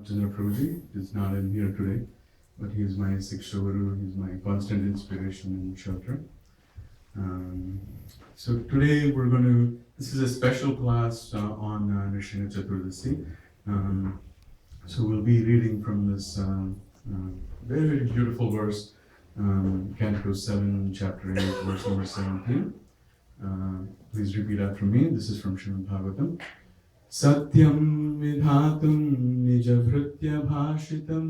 Chandra Prabhuji is not in here today, but he is my Siksha Guru, he is my constant inspiration and shelter. So today this is a special class on Nrsimha Chaturdasi. So we'll be reading from this very, very beautiful verse, Canto 7, Chapter 8, verse number 17. Please repeat after me. This is from Srimad Bhagavatam. Satyam vidhatum nijabhritya bhashitam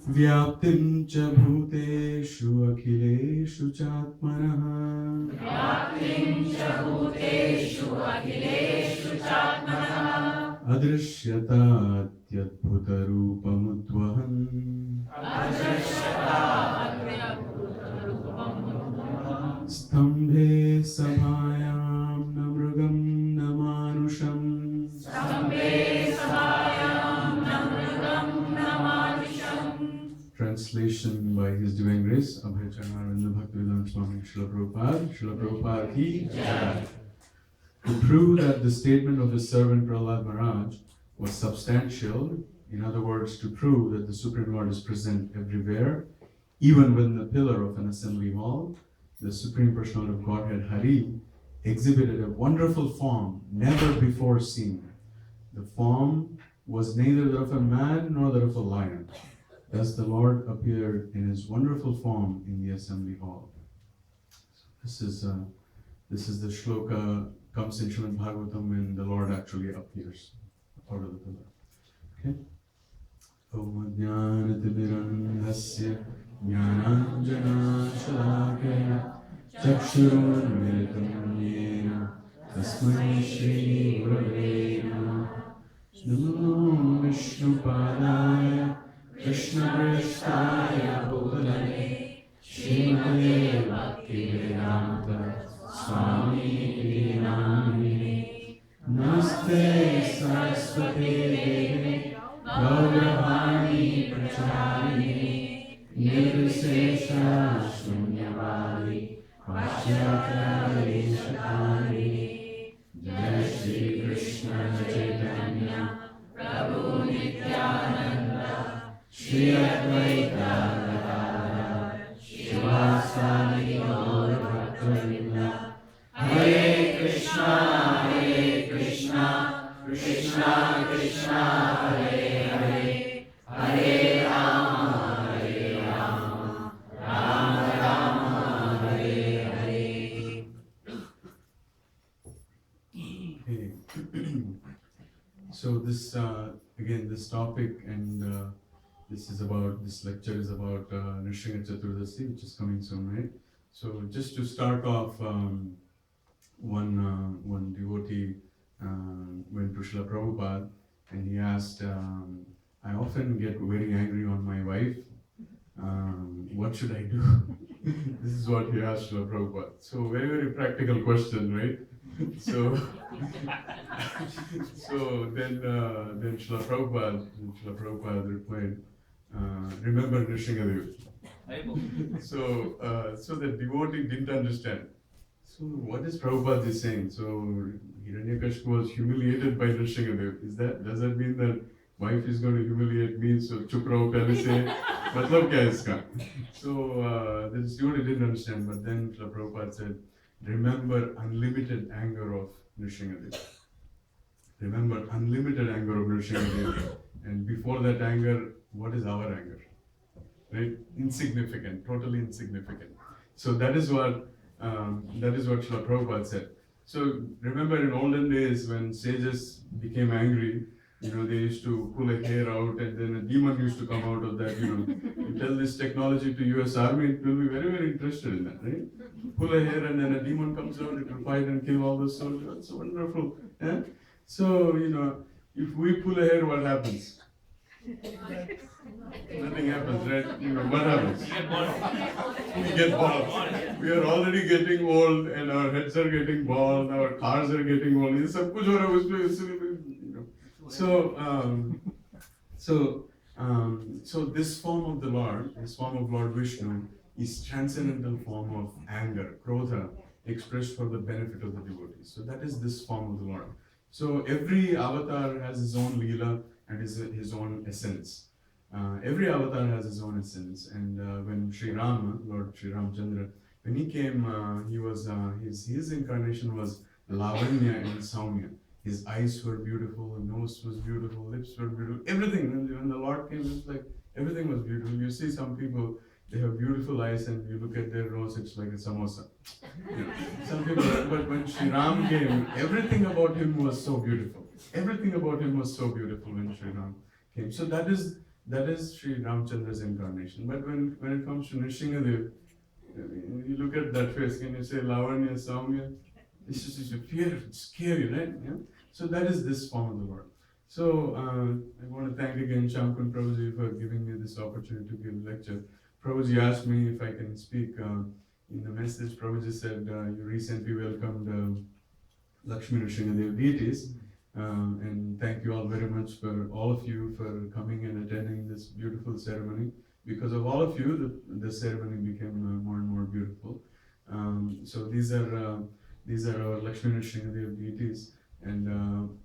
vyaptim cha bhuteshu akhileshu chatmanah adrishyata atyadbhutarupamudvahan Stambhe sabhayam na mrugam na manusham Translation by His Divine Grace, Abhay Charanarvinda Bhaktivedanta Swami Srila Prabhupada ki Jai. To prove that the statement of his servant Prahlad Maharaj was substantial, in other words, to prove that the Supreme Lord is present everywhere, even within the pillar of an assembly hall, the Supreme Personality of Godhead Hari exhibited a wonderful form never before seen. The form was neither that of a man nor that of a lion. Thus the Lord appeared in his wonderful form in the assembly hall. So this is the shloka, comes in Srimad Bhagavatam, and the Lord actually appears out of the pillar. Okay? Om Jnanatimirandhasya Jnananjana Shalakaya Chakshurunmilitam Yena Tasmai Shri Gurave Namah Namo Vishnupadaya Krishna Prestaya Bhutale Srimate Bhaktivedanta Swami Namine Namaste Saraswati Devi Gauravani Pracharine Nirvisesha Shunyavadi Vashyakari Shakari Jai Shri Krishna Chaitanya Prabhu Nityananda Shri Advaita Gadadhara Shivasadi Gaur Bhaktavinda Hare Krishna Krishna Krishna Hare Hare Hare Rama Rama Rama Hare Hare. Okay. So this again, this topic and this lecture is about Nrsimha Chaturdasi, which is coming soon, right? So just to start off, one devotee went to Srila Prabhupada and he asked, I often get very angry on my wife. What should I do? This is what he asked Srila Prabhupada. So very, very practical question, right? So then Srila Prabhupada replied, remember Nrsimhadev. So the devotee didn't understand. So what is Prabhupada is saying? So Hiranyakashipu was humiliated by Nrsimhadev. Does that mean that wife is going to humiliate me? So chup raho pehle se, matlab kya hai iska? So this devotee didn't understand. But then Srila Prabhupada said, remember unlimited anger of Nrsimhadev. Remember unlimited anger of Nrsimhadev. And before that anger, what is our anger? Right? Insignificant, totally insignificant. So that is what Srila Prabhupada said. So remember in olden days when sages became angry, they used to pull a hair out and then a demon used to come out of that, You tell this technology to US Army, it will be very, very interested in that, right? Pull a hair and then a demon comes out, it will fight and kill all the soldiers. That's wonderful. Yeah? So, if we pull a hair, what happens? Nothing happens, right? What happens? We get bald. We are already getting old and our heads are getting bald, our cars are getting old. This सब कुछ हो रहा है उसमें, So this form of Lord Vishnu, is transcendental form of anger, krodha, expressed for the benefit of the devotees. So that is this form of the Lord. So every avatar has his own Leela and his own essence. Every avatar has his own essence. And when Sri Rama, Lord Sri Ramchandra, when he came, his incarnation was Lavanya and Saumya. His eyes were beautiful, nose was beautiful, lips were beautiful, everything. When the Lord came, it was like everything was beautiful. You see some people, they have beautiful eyes, and you look at their nose, it's like a samosa. You know, some people, but when Sri Ram came, everything about him was so beautiful. Everything about him was so beautiful when Sri Ram came. So that is Sri Ramchandra's incarnation. But when it comes to Nrsingadev, you look at that face, can you say Lavanya, Saumya? It's just a fear, it's scary, right? Yeah? So that is this form of the Lord. So I want to thank again Shamkun Prabhuji for giving me this opportunity to give a lecture. Prabhuji asked me if I can speak. In the message, Prabhuji said you recently welcomed Lakshmi Nrsingadev deities. And thank you all very much for all of you for coming and attending this beautiful ceremony. Because of all of you, the ceremony became more and more beautiful. So these are our Lakshmi Nrsingadev deities, and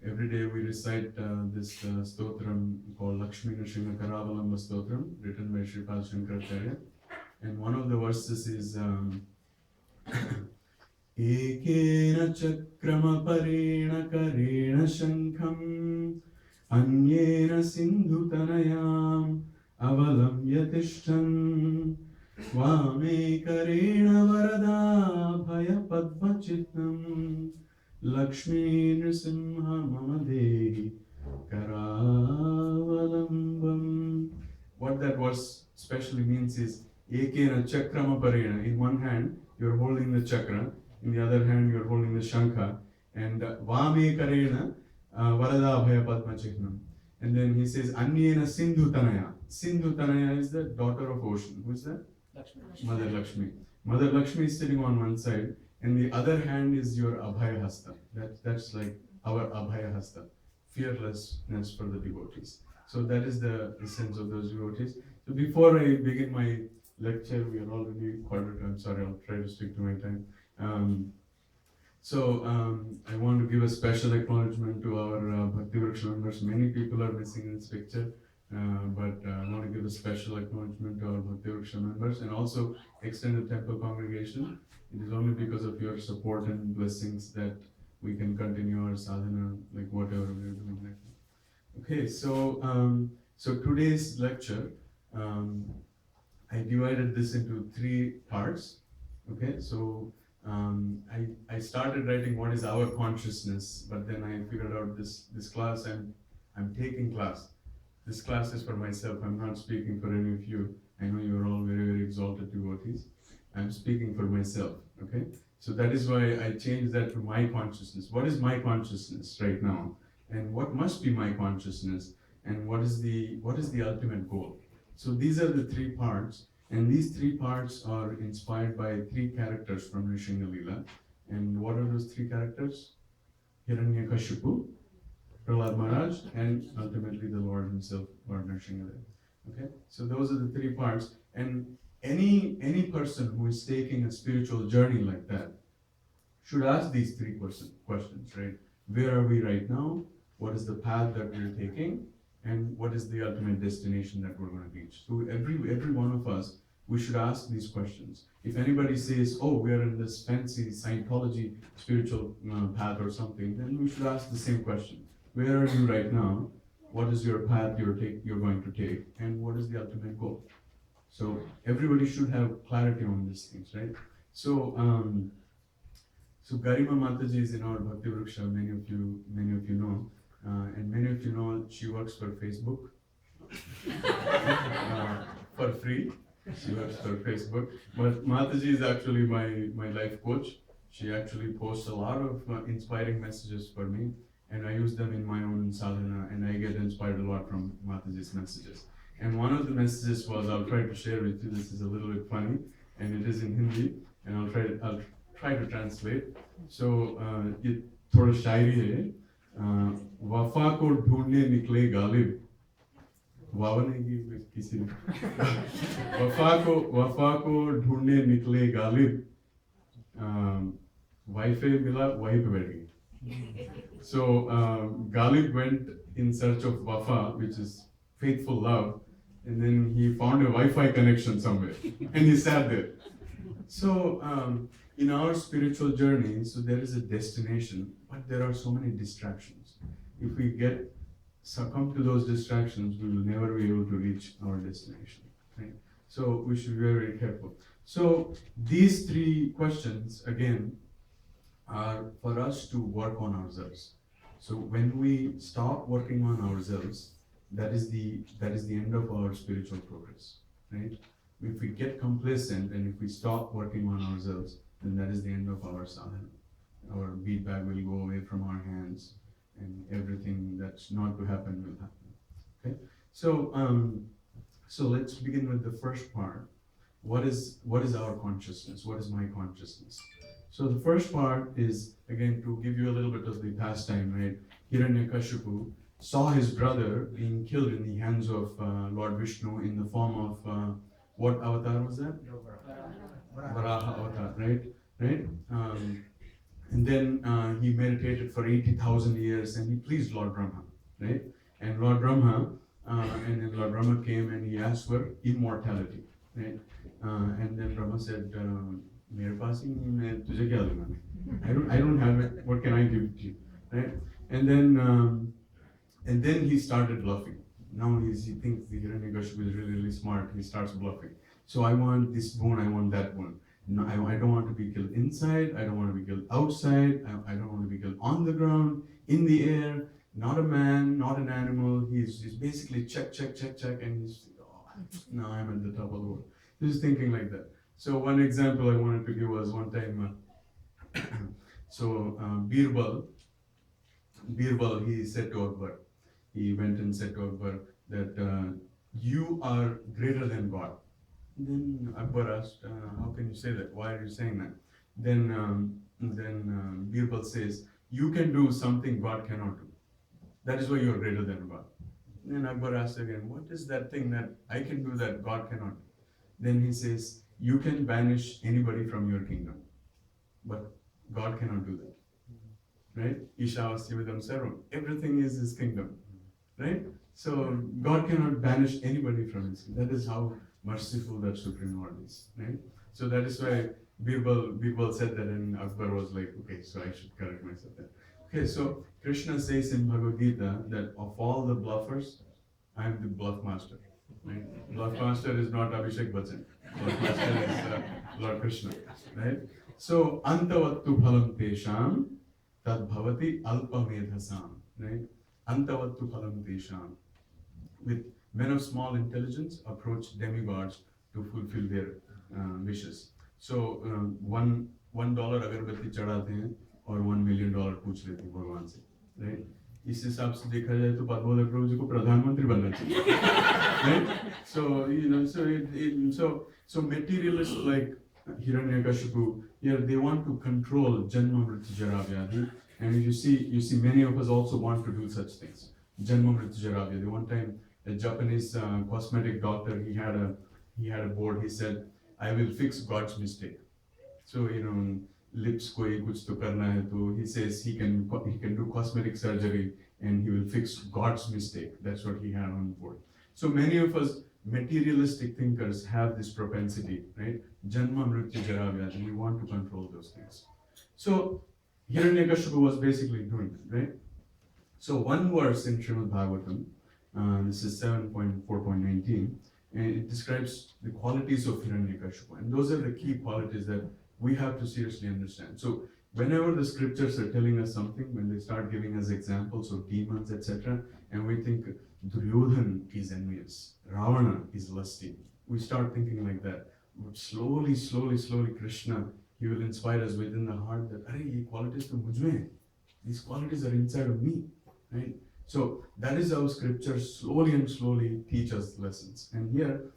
every day we recite this stotram called Lakshmi Nrsinga Karavalamba Stotram, written by Sripad Shankaracharya. And one of the verses is Ekena chakrama parena karena shankham anyena sindhutanayam avalamya tishtam Vame karena varada bhaya padma chittam Lakshmi nrsimha mama dehi karavalambam. What that verse specially means is Ekena chakrama parena. In one hand, you're holding the chakra. In the other hand, you're holding the shankha. And Vame karena varada bhaya padma chittam. And then he says, Anyena Sindhu Tanaya. Sindhu Tanaya is the daughter of ocean. Who is that? Lakshmi. Mother Lakshmi. Mother Lakshmi is sitting on one side, and the other hand is your Abhaya Hasta. That's like our Abhaya Hasta. Fearlessness for the devotees. So that is the essence of those devotees. So before I begin my lecture, we are already quarter to. I'm sorry, I'll try to stick to my time. I want to give a special acknowledgement to our Bhakti Vriksha members. Many people are missing in this picture, but I want to give a special acknowledgement to our Bhakti Vriksha members and also extend the temple congregation. It is only because of your support and blessings that we can continue our sadhana, like whatever we are doing right now. Okay, so today's lecture, I divided this into 3 parts. Okay, so I started writing what is our consciousness, but then I figured out this class, I'm taking class. This class is for myself. I'm not speaking for any of you. I know you're all very, very exalted devotees. I'm speaking for myself. Okay, so that is why I changed that to my consciousness. What is my consciousness right now, and what must be my consciousness, and what is the ultimate goal? So these are the 3 parts. And these 3 parts are inspired by 3 characters from Nrsinga Leela. And what are those 3 characters? Hiranyakashipu, Prahlad Maharaj, and ultimately the Lord himself, Lord Nrsingadev. Okay, so those are the 3 parts. And any person who is taking a spiritual journey like that should ask these 3 questions, right? Where are we right now? What is the path that we're taking? And what is the ultimate destination that we're going to reach? So every one of us, we should ask these questions. If anybody says, oh, we are in this fancy Scientology spiritual path or something, then we should ask the same question. Where are you right now? What is your path you're going to take? And what is the ultimate goal? So everybody should have clarity on these things, right? So Garima Mataji is in our Bhakti Vriksha, many of you know. And many of you know she works for Facebook for free. She works for Facebook. But Mataji is actually my life coach. She actually posts a lot of inspiring messages for me, and I use them in my own sadhana, and I get inspired a lot from Mataji's messages. And one of the messages was, I'll try to share with you. This is a little bit funny, and it is in Hindi, and I'll try to translate. So ये थोड़ा शायरी है. वफा को ढूंढने निकले गालिब, वावने की किसी ने वफा को ढूंढने निकले Ghalib, Wife mila, wife wedding. So Ghalib went in search of Wafa, which is faithful love, and then he found a Wi-Fi connection somewhere, and he sat there. So in our spiritual journey, so there is a destination, but there are so many distractions. If we get succumb to those distractions, we will never be able to reach our destination. Right? So we should be very, very careful. So these three questions again are for us to work on ourselves. So when we stop working on ourselves, that is the end of our spiritual progress, right? If we get complacent and if we stop working on ourselves, then that is the end of our sadhana. Our feedback will go away from our hands, and everything that's not to happen will happen. Okay, so let's begin with the first part. What is our consciousness? What is my consciousness? So the first part is, again, to give you a little bit of the pastime, right? Hiranyakashipu saw his brother being killed in the hands of Lord Vishnu in the form of what avatar was that? Varaha avatar, right? Right? And then he meditated for 80,000 years and he pleased Lord Brahma, right? And Lord Brahma, and then Lord Brahma came and he asked for immortality, right? And then Brahma said, मेरे पास ही नहीं, मैं तुझे क्या दूंगा मैं? I don't have it. What can I give to you, right? And then he started bluffing. Now he thinks the Hiranyakashipu is really, really smart. He starts bluffing. So I want this bone. I want that bone. No, I don't want to be killed inside. I don't want to be killed outside. I don't want to be killed on the ground, in the air. Not a man, not an animal. He's basically check, and he's now I'm at the top of the world. He's thinking like that. So one example I wanted to give was one time. Birbal, he said to Akbar, he went and said to Akbar that you are greater than God. Then Akbar asked, how can you say that? Why are you saying that? Then Birbal says, you can do something God cannot do. That is why you are greater than God. Then Akbar asked again, what is that thing that I can do that God cannot do? Then he says, you can banish anybody from your kingdom, but God cannot do that. Right? Ishavasyavidam sarvam. Everything is his kingdom. Right? So God cannot banish anybody from his kingdom. That is how merciful that Supreme Lord is. Right? So that is why Birbal said that, and Akbar was like, okay, so I should correct myself there. Okay, so Krishna says in Bhagavad Gita that of all the bluffers, I am the bluff master. Right? Bluff master is not Abhishek Bachchan. Bluff master is Lord Krishna. Right? So antavattu phalam tesham tad bhavati alpa medhasam. Right? Antavattu phalam tesham. With men of small intelligence approach demigods to fulfill their wishes. So $1 अगरबत्ती चढ़ाते हैं और $1 million पूछ लेते हैं भगवान से, right? इस हिसाब से देखा जाए तो पद्मोदक प्रभु जी को प्रधानमंत्री बनना चाहिए, right? So materialists like Hiranyakashipu, here they want to control Janma Mrityu Jara Vyadhi, and you see many of us also want to do such things. Janma Mrityu Jara Vyadhi. One time, a Japanese cosmetic doctor, he had a board. He said, "I will fix God's mistake." So lips ko hi kuch to karna hai, to he says he can do cosmetic surgery and he will fix God's mistake. That's what he had on board. So many of us materialistic thinkers have this propensity, right? Janma Mrityu Jara Vyadhi. We want to control those things. So Hiranyakashipu was basically doing that, right? So one verse in Srimad Bhagavatam, this is 7.4.19, and it describes the qualities of Hiranyakashipu, and those are the key qualities that we have to seriously understand. So whenever the scriptures are telling us something, when they start giving us examples of demons, etc., and we think Duryodhan is envious, Ravana is lusty, we start thinking like that. But slowly, Krishna, he will inspire us within the heart that, "Arey, ye qualities to mujh mein hai. These qualities are inside of me," right? So that is how scriptures slowly teach us lessons. And here,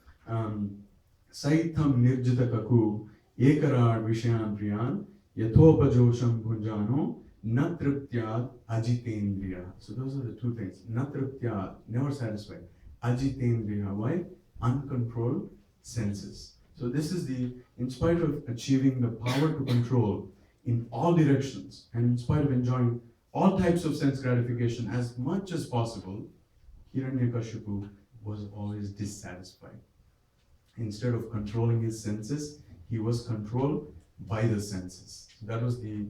Saitam Nirjita Kaku Ekarad Vishayan Priyan Yathopajosham Bhunjano Natriptyad Ajitendriya. So those are the two things. Natriptyad, never satisfied. Ajitendriya, why? Uncontrolled senses. So this is in spite of achieving the power to control in all directions, and in spite of enjoying all types of sense gratification as much as possible, Hiranyakashipu was always dissatisfied. Instead of controlling his senses, he was controlled by the senses. That was the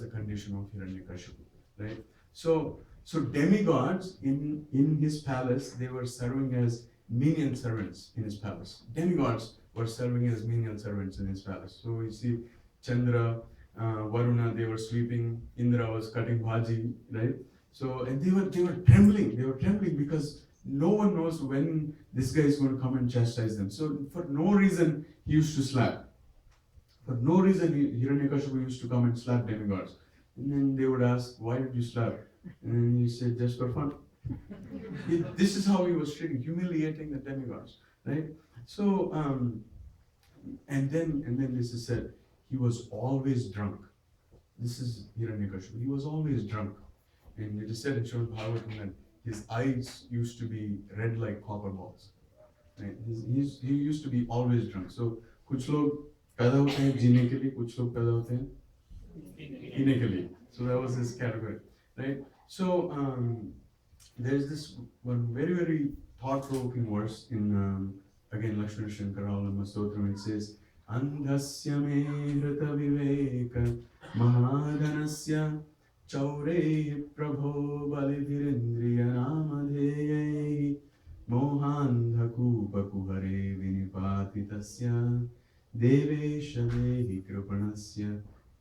condition of Hiranyakashipu, right? So demigods in his palace, they were serving as menial servants in his palace. Demigods were serving as menial servants in his palace. So we see Chandra, Varuna, they were sweeping. Indra was cutting bhaji, right? So and they were trembling. They were trembling because no one knows when this guy is going to come and chastise them. So for no reason he used to slap. For no reason Hiranyakashipu used to come and slap demigods. And then they would ask, why did you slap? And then he said, just for fun. This is how he was treating, humiliating the demigods, right? So, and then this is said, he was always drunk. This is Hiranyakashipu. He was always drunk. And it is said in Srimad Bhagavatam that his eyes used to be red like copper balls. Right? He used to be always drunk. So, कुछ लोग पैदा होते हैं जीने के लिए, कुछ लोग पैदा होते हैं पीने के लिए. So that was his category, right? So there's this one very, very thought-provoking verse in again Lakshmi Shankaravalamba Stotram. It says, Andhasya me hrita viveka mahadhanasya chaure prabho balidhirindriya namadheyai mohandha kupa kuhare vinipatitasya devesha dehi kripanasya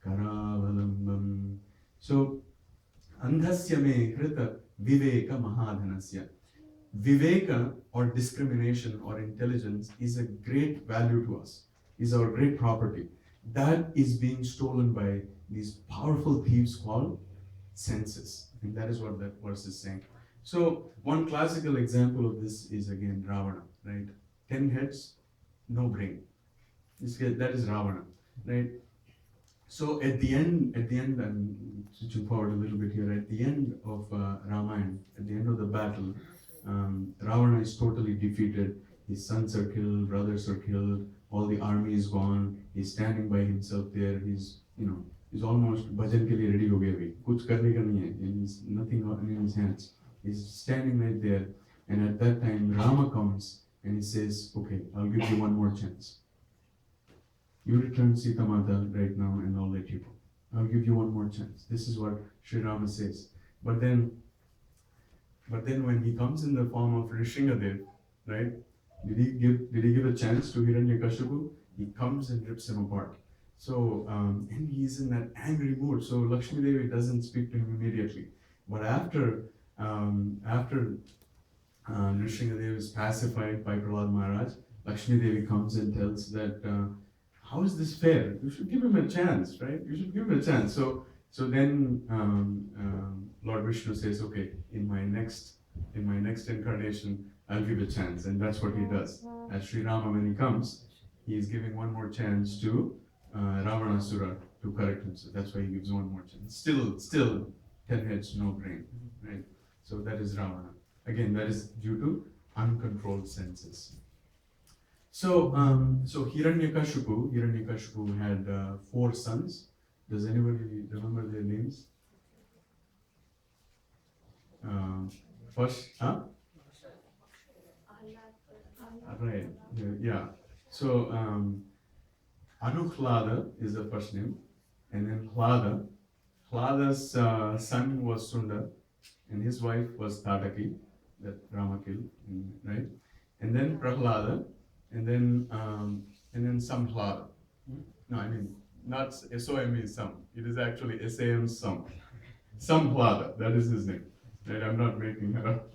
karavalambam. So Andhasya me hrita viveka mahadhanasya. Viveka or discrimination or intelligence is a great value to us, is our great property. That is being stolen by these powerful thieves called senses. And that is what that verse is saying. So one classical example of this is again Ravana, right? 10 heads, no brain. That is Ravana, right? So at the end, I'm switching forward a little bit here, at the end of Ramayana, at the end of the battle, Ravana is totally defeated. His sons are killed, brothers are killed, all the army is gone. He's standing by himself there. He's almost bhajan ke liye ready ho gaya bhi. Kuch karne ka nahi hai. He's nothing in his hands. He's standing right there. And at that time, Rama comes and he says, okay, I'll give you one more chance. You return Sita Mata right now and I'll let you go. I'll give you one more chance. This is what Sri Rama says. But then when he comes in the form of Rishingadev, right? Did he give a chance to Hiranyakashipu? He comes and rips him apart. So and he's in that angry mood. So Lakshmi Devi doesn't speak to him immediately. But after Rishingadev is pacified by Prahlad Maharaj, Lakshmi Devi comes and tells that how is this fair? You should give him a chance, right? You should give him a chance. So then Lord Vishnu says, okay, in my next incarnation, I'll give a chance, and that's what he does. As Sri Rama, when he comes, he is giving one more chance to Ravanasura to correct him. So that's why he gives one more chance. Still, 10 heads, no brain, right? So that is Ravana. Again, that is due to uncontrolled senses. So Hiranyakashipu had 4 sons. Does anybody remember their names? First, right, yeah. So Anukhlada is the first name, and then Hlada. Hlada's son was Sunda, and his wife was Tataki, that Rama killed, right? And then Prahlada, and then Samhlada. No, I mean not SOME Sam. It is actually SAM Sam. Samhlada, that is his name. Right? I'm not making it up.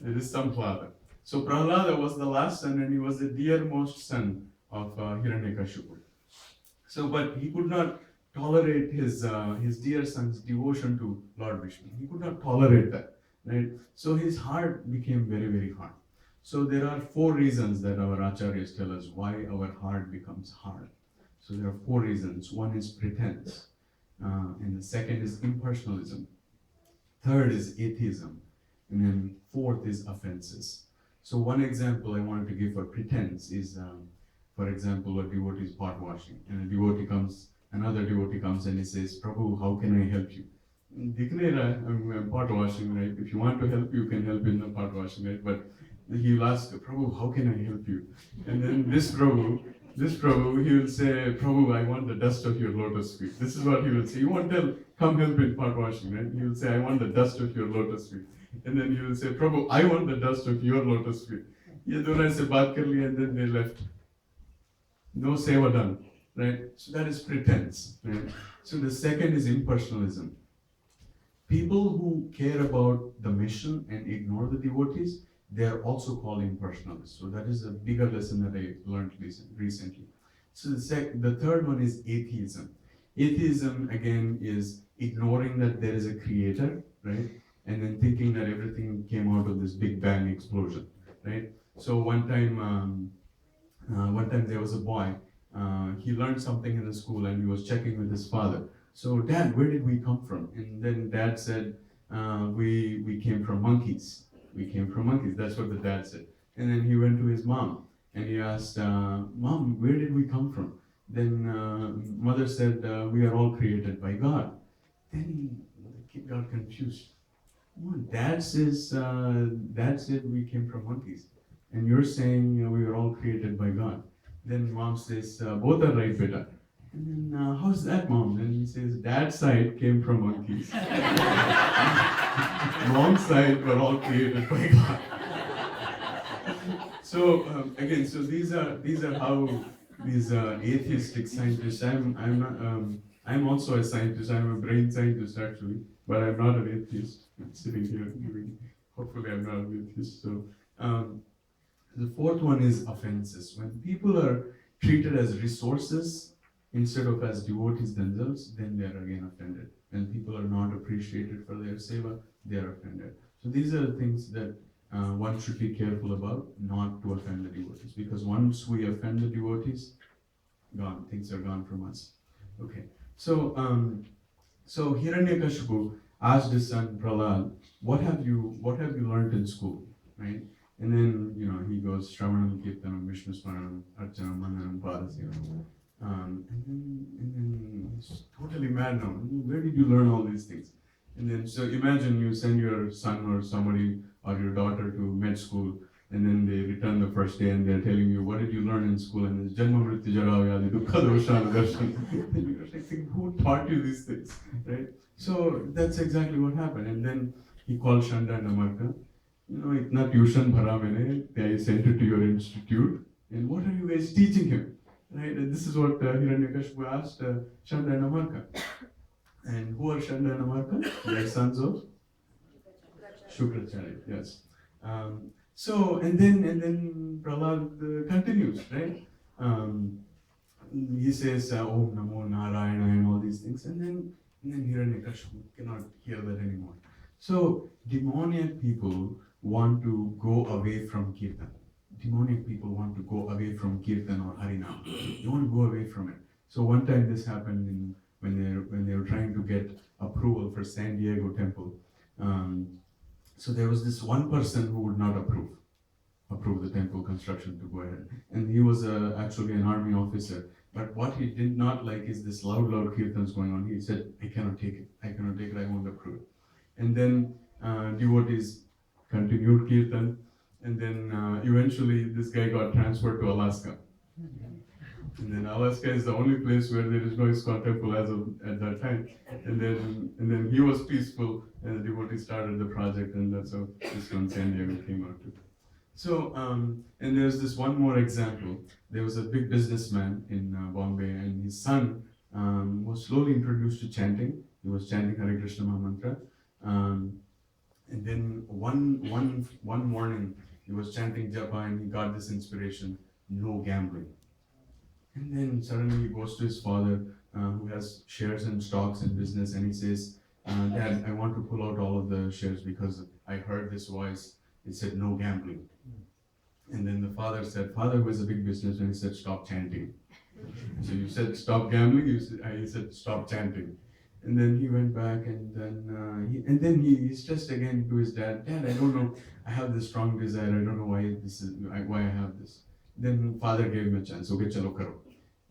It is Samhlada. So Prahlada was the last son, and he was the dearmost son of Hiranyakashipu. So, but he could not tolerate his dear son's devotion to Lord Vishnu. He could not tolerate that, right? So his heart became very, very hard. So there are 4 reasons that our acharyas tell us why our heart becomes hard. So there are 4 reasons. One is pretense, and the second is impersonalism. Third is atheism, and then 4th is offenses. So one example I wanted to give for pretense is, for example, a devotee is pot washing, and a devotee comes another devotee comes and he says, Prabhu, how can I help you? I'm pot washing, right? If you want to help, you can help in the pot washing, right? But he will ask, Prabhu, how can I help you? And then this Prabhu, he will say, Prabhu, I want the dust of your lotus feet. This is what he will say. You won't tell, come help in pot washing, right? He will say, I want the dust of your lotus feet. And then he will say, Prabhu, I want the dust of your lotus feet. ये दोनों ऐसे बात कर लिया, and then they left. No seva done, right? So that is pretense, right? So the second is impersonalism. People who care about the mission and ignore the devotees, they are also called impersonalists. So that is a bigger lesson that I learned recently. So the third one is atheism. Atheism, again, is ignoring that there is a creator, right? And then thinking that everything came out of this Big Bang explosion, right? So one time there was a boy, he learned something in the school and he was checking with his father. So, Dad, where did we come from? And then Dad said, we came from monkeys. We came from monkeys. That's what the dad said. And then he went to his mom and he asked, Mom, where did we come from? Then mother said, we are all created by God. Then the kid got confused. Oh, Dad said we came from monkeys. And you're saying we were all created by God. Then mom says, both are right, beta. And then, how's that, Mom? Then he says, Dad's side came from monkeys. Mom's side were all created by God. So again, so these are how these atheistic scientists. I'm also a scientist. I'm a brain scientist actually, but I'm not an atheist. I'm sitting here giving. Hopefully, I'm not an atheist. So the fourth one is offenses. When people are treated as resources instead of as devotees themselves, then they are again offended. When people are not appreciated for their seva, they are offended. So these are the things that one should be careful about, not to offend the devotees. Because once we offend the devotees, gone, things are gone from us. Okay, so Hiranyakashipu asked his son Prahlad, what have you learned in school, right? And then he goes Shravanam, Kirtanam, Vishnu Smaranam, Archanam, Mandanam, Padasevanam. And then he's totally mad now. Where did you learn all these things? And then, so imagine you send your son or somebody or your daughter to med school, and then they return the first day and they're telling you, what did you learn in school? And it's Janma Mrityu Jara Vyadi Dukkha Dosha Darshan. And you're like, who taught you these things, right? So that's exactly what happened. And then he called Shanda and Amarka. Itna tuition bhara maine, I sent it to your institute. And what are you guys teaching him? Right, and this is what Hiranyakashipu asked Shanda and Amarka. And who are Shanda and Amarka? They are sons of Shukracharya. Yes. So and then Prahlad continues, right? He says Om Namo Narayana and all these things, and then Hiranyakashipu cannot hear that anymore. So demoniac people want to go away from Kirtan. Demonic people want to go away from Kirtan or Harinam. They want to go away from it. So one time this happened when they were trying to get approval for San Diego temple. So there was this one person who would not approve the temple construction to go ahead. And he was actually an army officer. But what he did not like is this loud kirtans going on. He said, I cannot take it, I won't approve it. And then devotees continued kirtan. And then eventually this guy got transferred to Alaska. And then Alaska is the only place where there is no ISKCON temple at that time. And then he was peaceful, and the devotees started the project, and that's how ISKCON San Diego came out to. So, and there's this one more example. There was a big businessman in Bombay, and his son was slowly introduced to chanting. He was chanting Hare Krishna Mahamantra. And then one morning, he was chanting japa and he got this inspiration, no gambling. And then suddenly he goes to his father, who has shares and stocks in business, and he says, Dad, I want to pull out all of the shares because I heard this voice, it said no gambling. And then the father said, Father, who has a big business, and he said, stop chanting. So you said stop gambling, he said stop chanting. And then he went back, and then he stressed again to his dad, Dad, I don't know, I have this strong desire, I don't know why I have this. Then father gave him a chance, okay, chalo karo.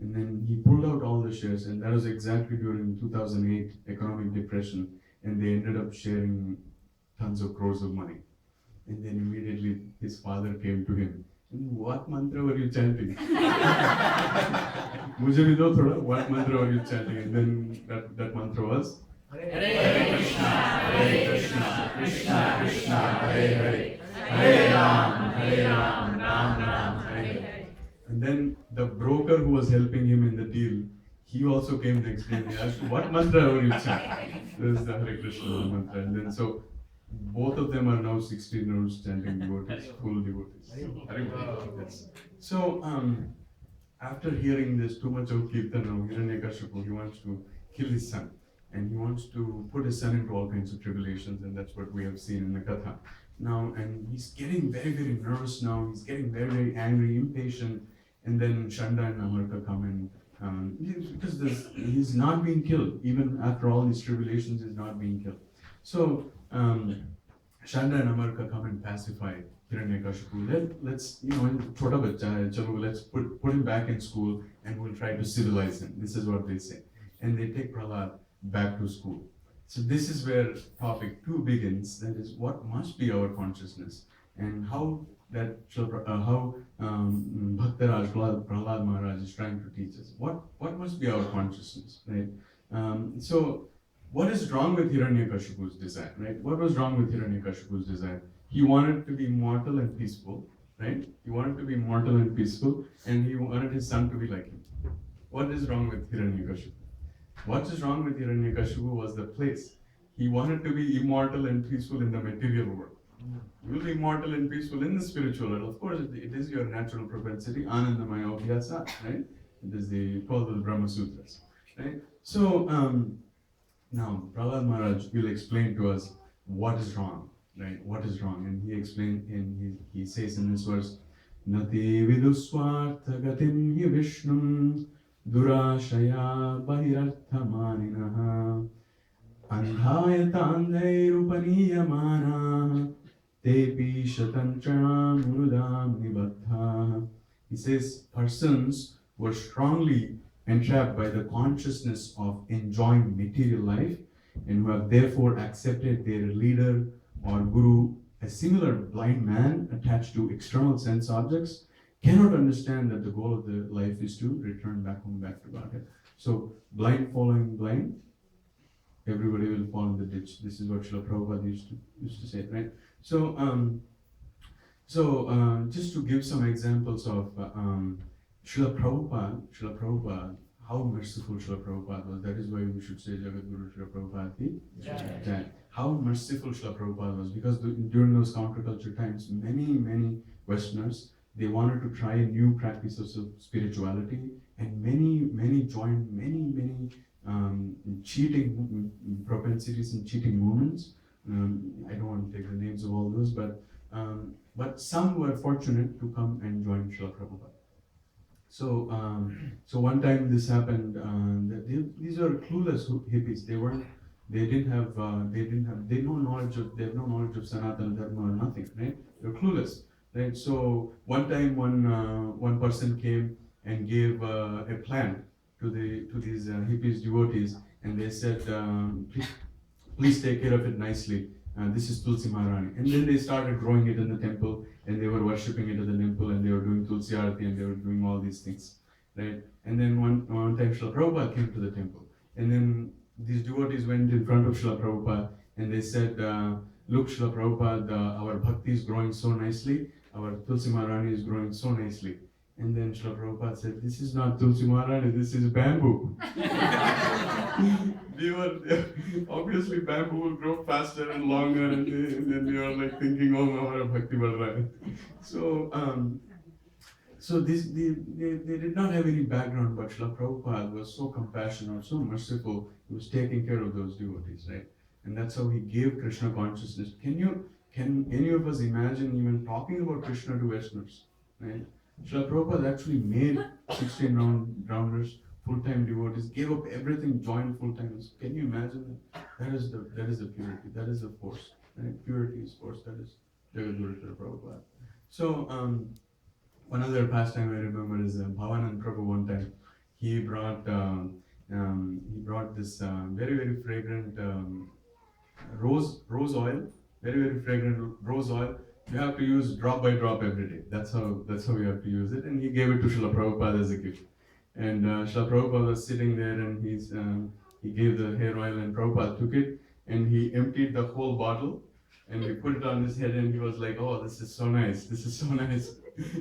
And then he pulled out all the shares, and that was exactly during 2008 economic depression, and they ended up sharing tons of crores of money. And then immediately his father came to him. What mantra were you chanting? Mujhe bhi do thoda. What mantra were you chanting? And then that mantra was Hare Krishna, Krishna Krishna, Hare Hare, Hare Ram, Ram, Hare Hare. And then the broker who was helping him in the deal, he also came next day and he asked, what mantra were you chanting? This is the Hare Krishna mantra. And then so both of them are now 16 years chanting devotees, full devotees. Yes. So after hearing this too much of Kirtan of Hiranyakashipu, he wants to kill his son. And he wants to put his son into all kinds of tribulations, and that's what we have seen in the Katha. Now, and he's getting very, very nervous now, he's getting very, very angry, impatient, and then Shanda and Amarka come in, because he's not being killed, even after all these tribulations, he's not being killed. So, Shanda and Amarka come and pacify Hiranyakashipu. Let's chota bachcha hai, chalo, let's put him back in school, and we'll try to civilize him. This is what they say. And they take Prahlad back to school. So this is where topic 2 begins, that is what must be our consciousness, and how Bhaktaraj Prahlad Maharaj is trying to teach us. What must be our consciousness, right? So what is wrong with Hiranyakashipu's desire, right? What was wrong with Hiranyakashipu's desire? He wanted to be immortal and peaceful, right? He wanted to be immortal and peaceful, and he wanted his son to be like him. What is wrong with Hiranyakashipu? What is wrong with Hiranyakashipu was the place. He wanted to be immortal and peaceful in the material world. You will be immortal and peaceful in the spiritual world. Of course, it is your natural propensity, Anandamaya Abhyasa, right? It is the 12 Brahma Sutras, right? So, now, Prahlad Maharaj will explain to us what is wrong, right? What is wrong? And he explained, and he says in this verse, Nati viduswartha gatim hi vishnum Durashaya bahirarthamaninaha Andhayatandhairupaniyamanah Tepi shatancham murudam nibaddha. He says persons were strongly entrapped by the consciousness of enjoying material life and who have therefore accepted their leader or guru, a similar blind man attached to external sense objects, cannot understand that the goal of the life is to return back home, back to Godhead. So, blind following blind, everybody will fall in the ditch. This is what Srila Prabhupada used to say, right? So, just to give some examples of Srila Prabhupada, how merciful Srila Prabhupada was. That is why we should say Jagadguru Srila Prabhupada Ki Jai. How merciful Srila Prabhupada was, because during those counterculture times, many Westerners, they wanted to try new practices of spirituality, and many joined many cheating propensities and cheating movements. I don't want to take the names of all those, but some were fortunate to come and join Srila Prabhupada. So one time this happened. These were clueless hippies. They have no knowledge of Sanatana Dharma or nothing, right? They're clueless. Right, so one time one person came and gave a plant to these hippies devotees, and they said, please take care of it nicely. This is Tulsi Maharani. And then they started growing it in the temple, and they were worshipping it in the temple, and they were doing Tulsi Arati, and they were doing all these things, right? And then one time Srila Prabhupada came to the temple, and then these devotees went in front of Srila Prabhupada, and they said, look, Srila Prabhupada, our bhakti is growing so nicely. Our Tulsi Maharani is growing so nicely. And then Srila Prabhupada said, this is not Tulsi Maharani, this is bamboo. Obviously bamboo will grow faster and longer, and then they are like thinking, oh, our bhakti badh raha hai. So they did not have any background, but Srila Prabhupada was so compassionate, so merciful, he was taking care of those devotees, right? And that's how he gave Krishna consciousness. Can any of us imagine even talking about Krishna to Westerners, right? Srila Prabhupada actually made 16 rounders, full-time devotees, gave up everything, joined full-time. Can you imagine that? That is the purity, that is the force, right? Purity is force, that is Jagadguru Srila Prabhupada. So, one other pastime I remember is Bhavanand Prabhu one time. he brought this very very fragrant rose oil, very fragrant rose oil. You have to use drop by drop every day. That's how you have to use it. And he gave it to Srila Prabhupada as a gift. And Srila Prabhupada was sitting there, and he gave the hair oil, and Prabhupada took it and he emptied the whole bottle and he put it on his head, and he was like, "Oh, this is so nice. This is so nice."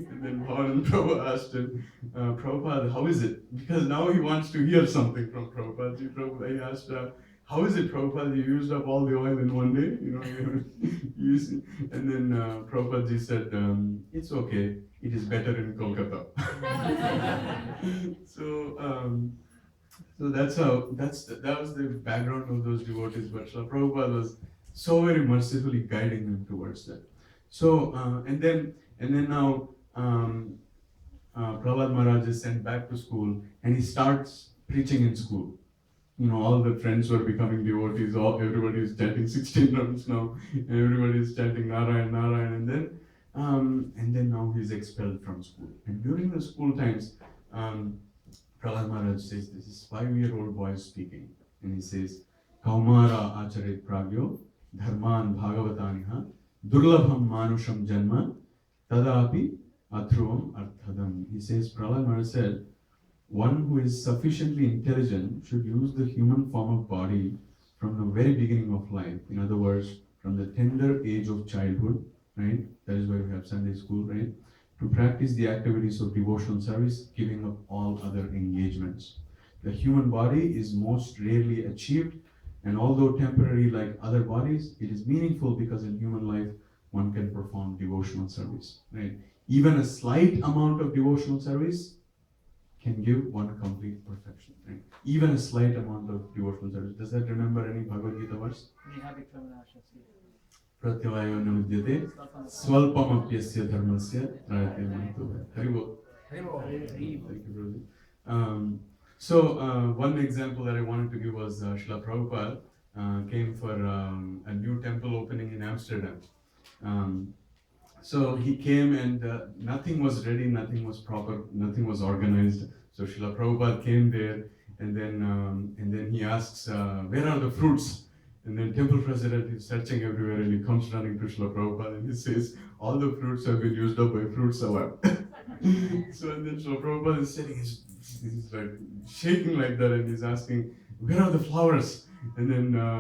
And then Bhavan Prabhupada asked him, "Prabhupada, how is it?" Because now he wants to hear something from Prabhupada. Prabhupada, he asked, "How is it, Prabhupada? You used up all the oil in one day, And then Prabhupada ji said, "It's okay. It is better in Kolkata." So that was the background of those devotees. But Srila Prabhupada was so very mercifully guiding them towards that. So and then now Prahlad Maharaj is sent back to school, and he starts preaching in school. All the friends were becoming devotees. Everybody is chanting 16 rounds now, and everybody is chanting Narayan, Narayan, and then now he's expelled from school. And during the school times, Prahlad Maharaj says, this is 5-year-old boy speaking, and he says, "Kaumara acharit pragyo dharman bhagavataniha durlabham manusham janma tadapi atruvam arthadam." He says, Prahlad Maharaj said, one who is sufficiently intelligent should use the human form of body from the very beginning of life. In other words, from the tender age of childhood, right? That is why we have Sunday school, right? To practice the activities of devotional service, giving up all other engagements. The human body is most rarely achieved, and although temporary like other bodies, it is meaningful because in human life, one can perform devotional service, right? Even a slight amount of devotional service can give one complete perfection, right? Even a slight amount of devotional service. Does that remember any Bhagavad Gita verse? Pratyavayo namudyate swalpamapyasya dharmasya trayate manto. Haribol. Thank you, Prabhuji. So one example that I wanted to give was Srila Prabhupada came for a new temple opening in Amsterdam. So he came, and nothing was ready, nothing was proper, nothing was organized. So Srila Prabhupada came there, and then he asks, "Where are the fruits?" And then temple president is searching everywhere, and he comes running to Srila Prabhupada, and he says, "All the fruits have been used up by fruit salad." So and then Srila Prabhupada is sitting, he's like shaking like that, and he's asking, "Where are the flowers?" And then no,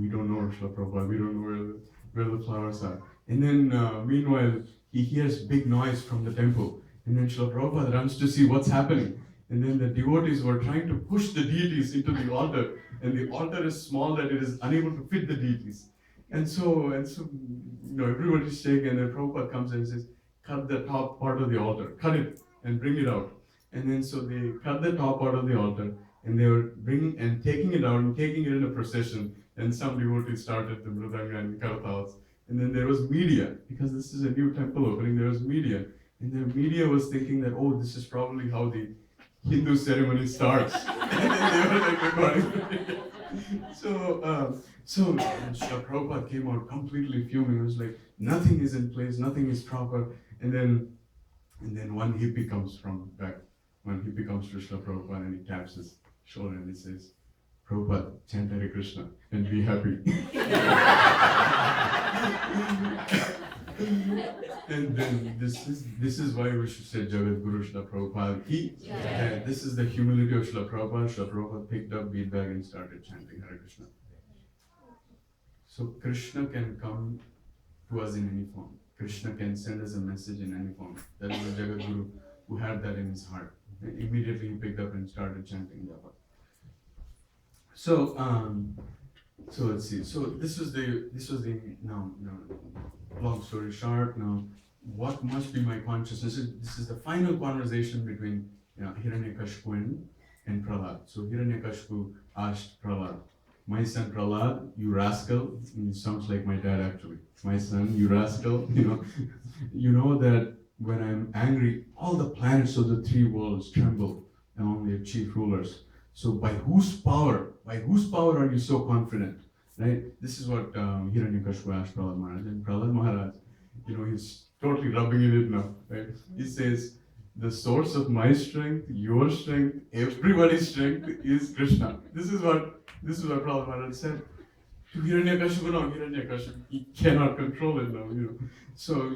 we don't know, Srila Prabhupada, we don't know where the flowers are. And then meanwhile, he hears big noise from the temple. And then Srila Prabhupada runs to see what's happening. And then the devotees were trying to push the deities into the altar. And the altar is small that it is unable to fit the deities. And so everybody's shaking. And then Prabhupada comes and says, "Cut the top part of the altar. Cut it and bring it out." And then so they cut the top part of the altar. And they were bringing and taking it out and taking it in a procession. And some devotees started the mridanga and kartals. And then there was media, because this is a new temple opening, there was media. And the media was thinking that, oh, this is probably how the Hindu ceremony starts. And then they were like recording. So Srila Prabhupada came out completely fuming. It was like, nothing is in place, nothing is proper. And then one hippie comes to Srila Prabhupada, and he taps his shoulder and he says, "Prabhupada, chant Hare Krishna and be happy." And then this is why we should say Jagat Guru Srila Prabhupada. This is the humility of Srila Prabhupada. Srila Prabhupada picked up bead bag and started chanting Hare Krishna. So Krishna can come to us in any form. Krishna can send us a message in any form. That is the Jagat Guru who had that in his heart. And immediately he picked up and started chanting Japa. So let's see. So this was the now long story short. Now, what must be my consciousness? This is the final conversation between Hiranyakashipu and Prahlad. So Hiranyakashipu asked Prahlad, "My son Prahlad, you rascal." It sounds like my dad actually. "My son, you rascal. You know that when I'm angry, all the planets of the 3 worlds tremble among their chief rulers. So by whose power are you so confident?" Right? This is what Hiranyakashipu asked Prahlad Maharaj. And Prahlad Maharaj, he's totally rubbing it in now. Right? He says, the source of my strength, your strength, everybody's strength is Krishna. This is what Prahlad Maharaj said. To Hiranyakashipu, no, Hiranyakashipu, he cannot control it now, So,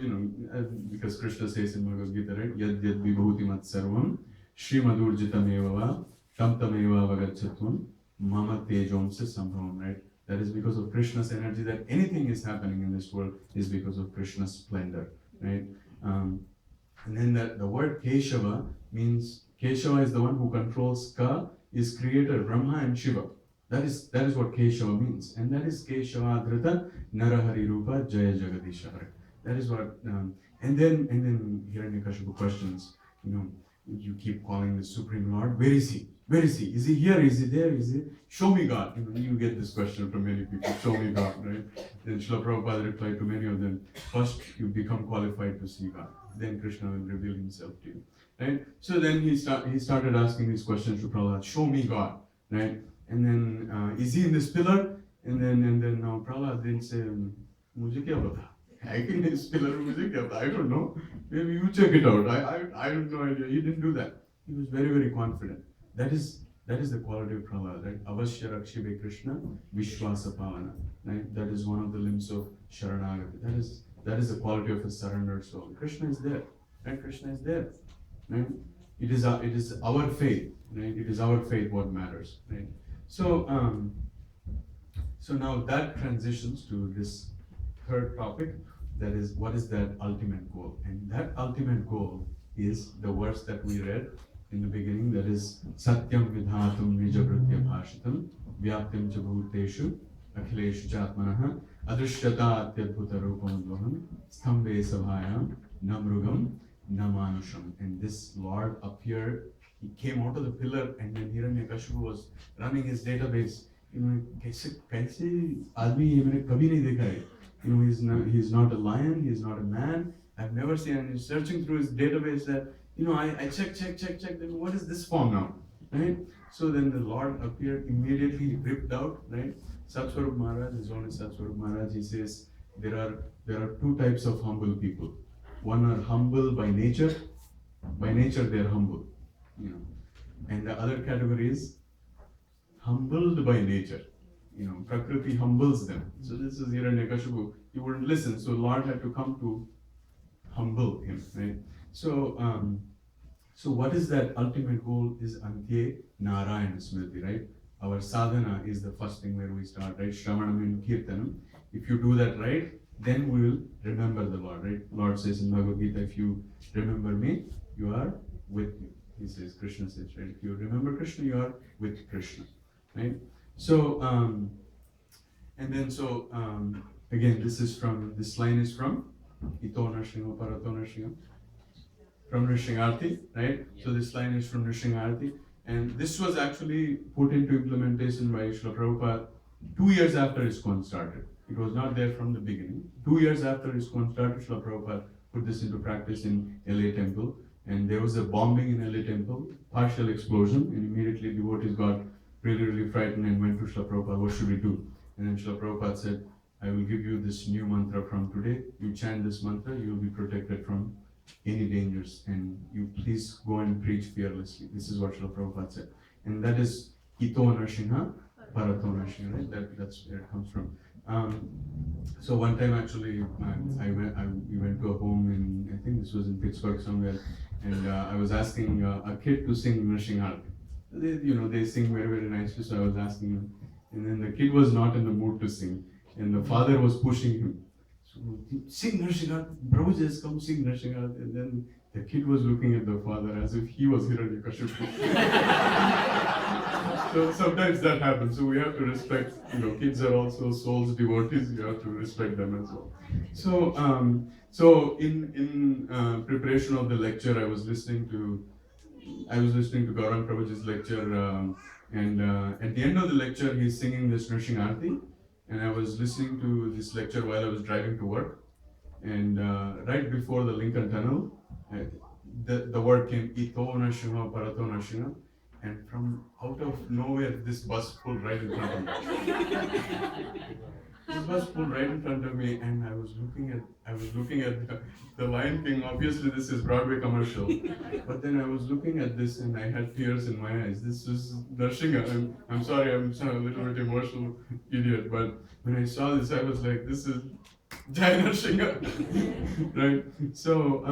because Krishna says in Bhagavad Gita, right? Yad yad vibhuti mat sarvam, Srimadurjitam evava, tam tam eva vagachatvam, mama tejomsa sambhavam, right? That is because of Krishna's energy, that anything is happening in this world is because of Krishna's splendor, right? And then the word Keshava means, Keshava is the one who controls Ka, is creator, Brahma and Shiva. That is what Keshava means. And that is Keshava Adhrita Narahari Rupa Jaya Jagadishara. That is what, and then Hiranyakashipu questions, you keep calling the Supreme Lord, where is he? Where is he? Is he here? Is he there? Is he? Show me God. You get this question from many people. Show me God, right? Then Srila Prabhupada replied to many of them, first you become qualified to see God. Then Krishna will reveal himself to you, right? So then he started asking these questions to Prahlad. Show me God, right? And then is he in this pillar? And then now Prahlad didn't say, "Mujhe kya pata? I can this pillar, mujhe kya pata? I don't know. Maybe you check it out. I have no idea." He didn't do that. He was very, very confident. That is the quality of Prahlad, right? Avashya Rakshibe Krishna Vishwasa Pavana. Right? That is one of the limbs of Sharanagati. That is the quality of a surrendered soul. Krishna is there. Right? Krishna is there. Right? It is our faith. Right? It is our faith what matters. Right? So now that transitions to this third topic. That is, what is that ultimate goal? And that ultimate goal is the verse that we read in the beginning, that is Satyam Vidhatum Vijabhritya Bhashitam Vyaptim cha Bhuteshu Akhileshu Chatmanaha Adrishyata Atyadbhuta Rupamudvaham Sthambe Sabhayam Namrugam Namanusham. And this Lord appeared, he came out of the pillar, and then Hiranyakashipu was running his database. Kaise aadmi ye maine kabhi nahi dekha hai. He's not a lion, he's not a man. I've never seen, and he's searching through his database that, I check, then what is this form now, right? So then the Lord appeared, immediately ripped out, right? Satswarup Maharaj, his own is Satswarup Maharaj, he says, there are two types of humble people. One are humble by nature they are humble, and the other category is humbled by nature. Prakriti humbles them. So this is Hiranyakashipu. He wouldn't listen, so Lord had to come to humble him, right? So what is that ultimate goal is Antye Narayana Smriti, right? Our sadhana is the first thing where we start, right? Shravanam and Kirtanam. If you do that right, then we will remember the Lord, right? Lord says in Bhagavad Gita, if you remember me, you are with me. He says, Krishna says, right? If you remember Krishna, you are with Krishna, right? So, again, this line is from Ito Nrsimha Parato Nrsimha, from Nrsimharti, right? So this line is from Nrsimharti, and this was actually put into implementation by Srila Prabhupada 2 years after ISKCON started. It was not there from the beginning. 2 years after ISKCON started, Srila Prabhupada put this into practice in LA Temple, and there was a bombing in LA Temple, partial explosion, and immediately devotees got really frightened and went to Srila Prabhupada, what should we do? And then Srila Prabhupada said, I will give you this new mantra from today. You chant this mantra, you will be protected from any dangers, and you please go and preach fearlessly. This is what Srila Prabhupada said. And that is Ito Nrsimha Parato Nrsimha, right? That's where it comes from. So one time actually, we went to a home in, I think this was in Pittsburgh somewhere, and I was asking a kid to sing Nrsimharti. They sing very nicely, so I was asking him, and then the kid was not in the mood to sing, and the father was pushing him. So, sing Nrsimharti, Prabhu just come sing Nrsimharti, and then the kid was looking at the father as if he was Hiranyakashipu. So sometimes that happens, so we have to respect, kids are also souls, devotees, you have to respect them as well. So in preparation of the lecture, I was listening to Gaurang Prabhuji's lecture, and at the end of the lecture, he's singing this Nrsimharti, and I was listening to this lecture while I was driving to work, and right before the Lincoln Tunnel, the word came, Ito Nrsimha Parato Nrsimha, and from out of nowhere, this bus pulled right in front of me. this bus pulled right in front of me, and I was looking at the Lion King. Obviously, this is Broadway commercial, but then I was looking at this, and I had tears in my eyes. This is Darshinga. I'm sorry, I'm a little bit emotional idiot, but when I saw this, I was like, this is Jai Darshinga, right? So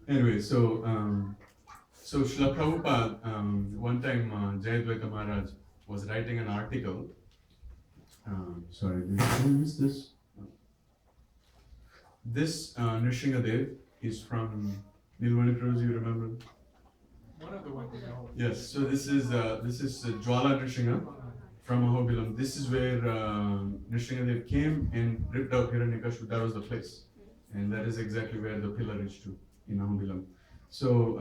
anyway, so Srila Prabhupada, one time Jayadvaita Maharaj was writing an article. Sorry, did I miss this? This Nrsingadev is from Nilvani Prabhu, you remember? One of the ones we know. Yes, so this is Jwala Nrsinga from Ahobilam. This is where Nrsingadev came and ripped out Hiranyakashipu. That was the place. And that is exactly where the pillar is to, in Ahobilam. So,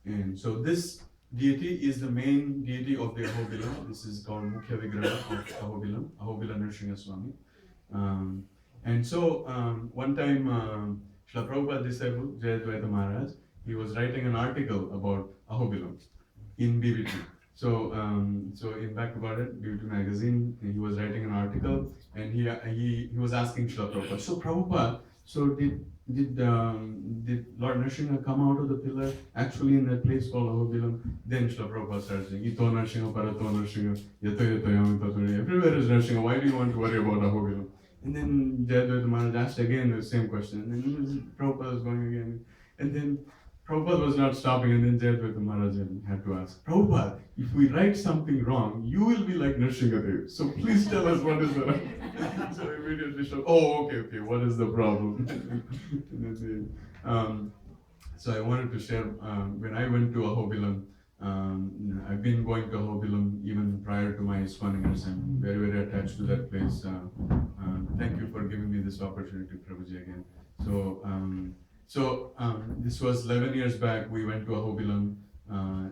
and so this deity is the main deity of the Ahobilam. This is called Mukhya Vigraha of Ahobilam, Ahobilam Nrsinga Swami. And so one time Srila Prabhupada's disciple, Jayadvaita Maharaj, he was writing an article about Ahobilam in BBT. So in Back About It, BBT magazine, he was writing an article, and he was asking Srila Prabhupada, so Prabhupada, so did Lord Nrsinga come out of the pillar actually in that place called Ahobilam? Then Srila Prabhupada started saying, Ito Nrsinga, Parato Nrsinga, Yato Yato Yamito Turi. Everywhere is Nrsinga. Why do you want to worry about Ahobilam? And then Jayadvaita Maharaj asked again the same question. And then Prabhupada was going again. And then Prabhupada was not stopping. And then Jayadvaita Maharaj had to ask, Prabhupada, if we write something wrong, you will be like Nrsingadev. So please tell us what is the right. So immediately showed, oh, okay, what is the problem? So I wanted to share, when I went to Ahobilam, I've been going to Ahobilam even prior to my ISKCON years. I'm very, very attached to that place. Thank you for giving me this opportunity, Prabhuji, again. So this was 11 years back. We went to Ahobilam.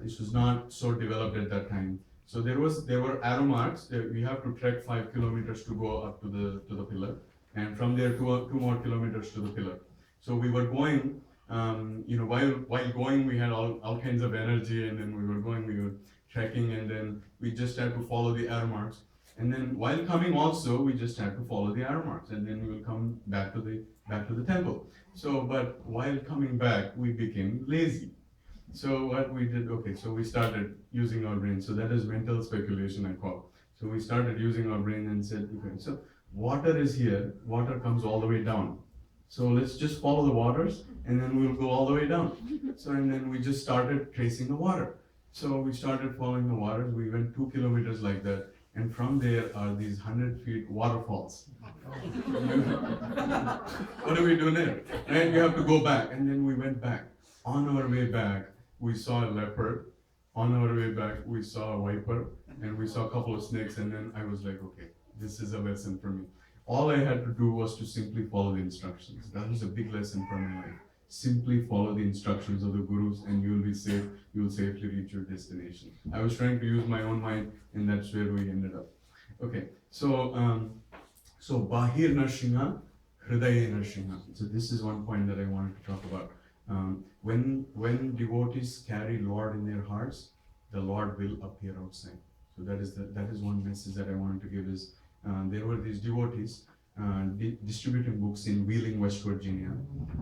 This was not so developed at that time. So there were arrow marks. We have to trek 5 kilometers to go up to the pillar, and from there 2 more kilometers to the pillar. So we were going. While going, we had all kinds of energy, and then we were trekking, and then we just had to follow the arrow marks. And then while coming also, we just had to follow the arrow marks, and then we will come back to the temple. So, but while coming back, we became lazy. So what we did, so we started using our brain. So that is mental speculation, I call. So we started using our brain and said, okay, so water is here, water comes all the way down. So let's just follow the waters, and then we'll go all the way down. So, and then we just started tracing the water. So we started following the waters. We went 2 kilometers like that. And from there are these 100 feet waterfalls. What do we do now? Right? We have to go back. And then we went back. On our way back, we saw a leopard. On our way back, we saw a viper. And we saw a couple of snakes. And then I was like, okay, this is a lesson for me. All I had to do was to simply follow the instructions. That was a big lesson for my life. Simply follow the instructions of the gurus, and you will be safe. You will safely reach your destination. I was trying to use my own mind, and that's where we ended up. Okay, so Bahir Nrsinga, Hridaya Nrsinga. So this is one point that I wanted to talk about. When devotees carry Lord in their hearts, the Lord will appear outside. So that is one message that I wanted to give is there were these devotees distributing books in Wheeling, West Virginia,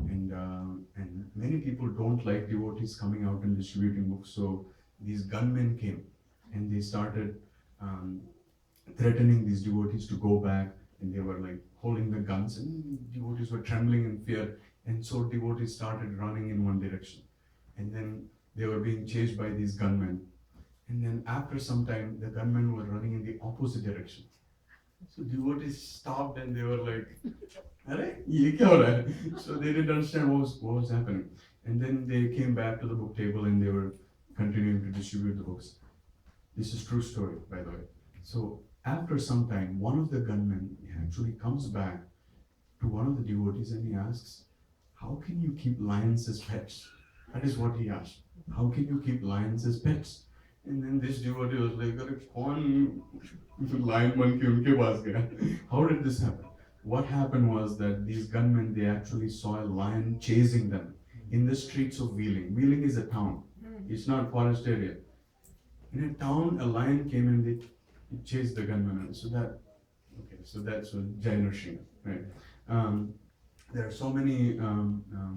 and many people don't like devotees coming out and distributing books. So these gunmen came and they started threatening these devotees to go back, and they were like holding the guns, and devotees were trembling in fear. And so devotees started running in one direction, and then they were being chased by these gunmen. And then after some time, the gunmen were running in the opposite direction. So devotees stopped and they were like, "Arey, ye kya ho raha hai?" So they didn't understand what was happening. And then they came back to the book table and they were continuing to distribute the books. This is true story, by the way. So after some time, one of the gunmen actually comes back to one of the devotees and he asks, "How can you keep lions as pets?" That is what he asked. "How can you keep lions as pets?" And then this devotee was like, "Kaun lion ban ke unke paas gaya?" How did this happen? What happened was that these gunmen, they actually saw a lion chasing them in the streets of Wheeling. Wheeling is a town. It's not forest area. In a town, a lion came and he chased the gunman away. So that's what Jai Nrsimha, right? There are so many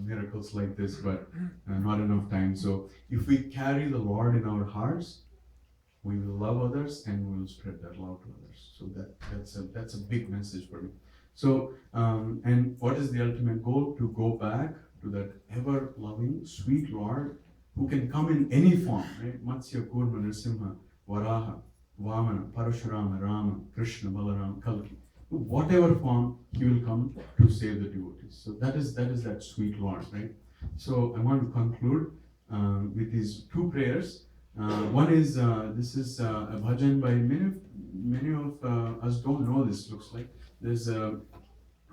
miracles like this, but not enough time. So if we carry the Lord in our hearts, we will love others and we will spread that love to others. So that's a big message for me. So and what is the ultimate goal? To go back to that ever loving, sweet Lord who can come in any form, right? Matsya, Kurma, Nrsimha, Varaha, Vamana, Parashurama, Rama, Krishna, Balaram, Kalki. Whatever form, he will come to save the devotees. So that is that sweet Lord, right? So I want to conclude with these two prayers. One is this is a bhajan by many of us don't know this. Looks like there's a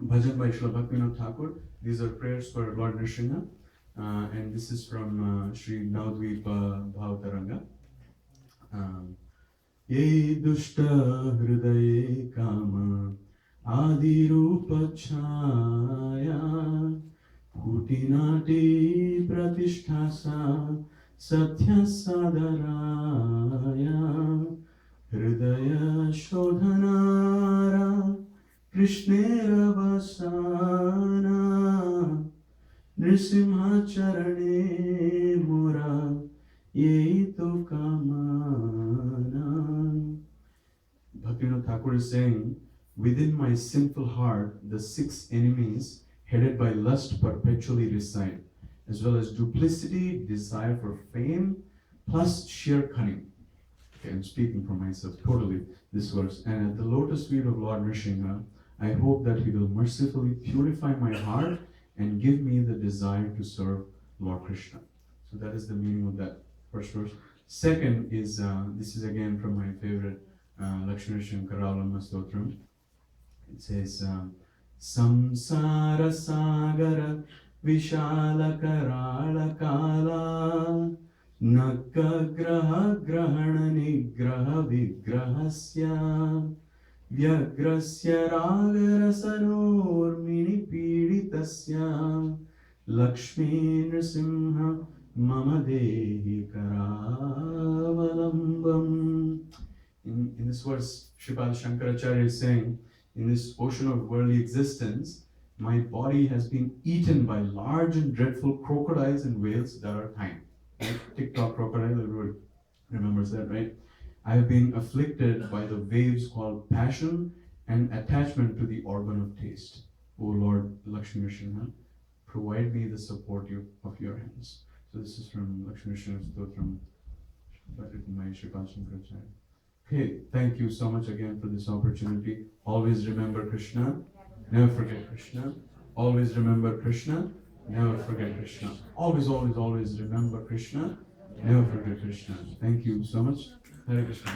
bhajan by Srila Bhaktivinoda Thakur. These are prayers for Lord Nrsimha, and this is from Sri Navadvipa Bhavataranga. Ye dushta hridaye kama adi rupa chaya putinati pratisthasa satya sadaraya hridaya shodhanara krishnera vasana nrsimha charane mura ye to kamana. Bhaktivinoda Thakur is saying, within my sinful heart, the 6 enemies headed by lust perpetually reside, as well as duplicity, desire for fame, plus sheer cunning. Okay, I'm speaking for myself totally, this verse. And at the lotus feet of Lord Nrsimha, I hope that he will mercifully purify my heart and give me the desire to serve Lord Krishna. So that is the meaning of that first verse. Second is, this is again from my favorite Lakshmi Shankaralama Stotram. It says, Samsara Sagara Vishala Karala Kala Nakka Graha Grahana Nigraha Vigrahasya Vyagrasya Ragara Sanormini Piritasya Lakshmi Nrsimha Mama Dehi Karavalambam. In this verse, Sripad Shankaracharya is saying, in this ocean of worldly existence, my body has been eaten by large and dreadful crocodiles and whales that are tiny. Right? TikTok crocodile, everyone remembers that, right? I have been afflicted by the waves called passion and attachment to the organ of taste. O Lord Lakshmi Nrsimha, provide me the support of your hands. So this is from Lakshmi Nrsimha Stotram, written by Sripad Shankaracharya. Okay, thank you so much again for this opportunity. Always remember Krishna, never forget Krishna. Always remember Krishna, never forget Krishna. Always, always, always remember Krishna, never forget Krishna. Thank you so much. Hare Krishna.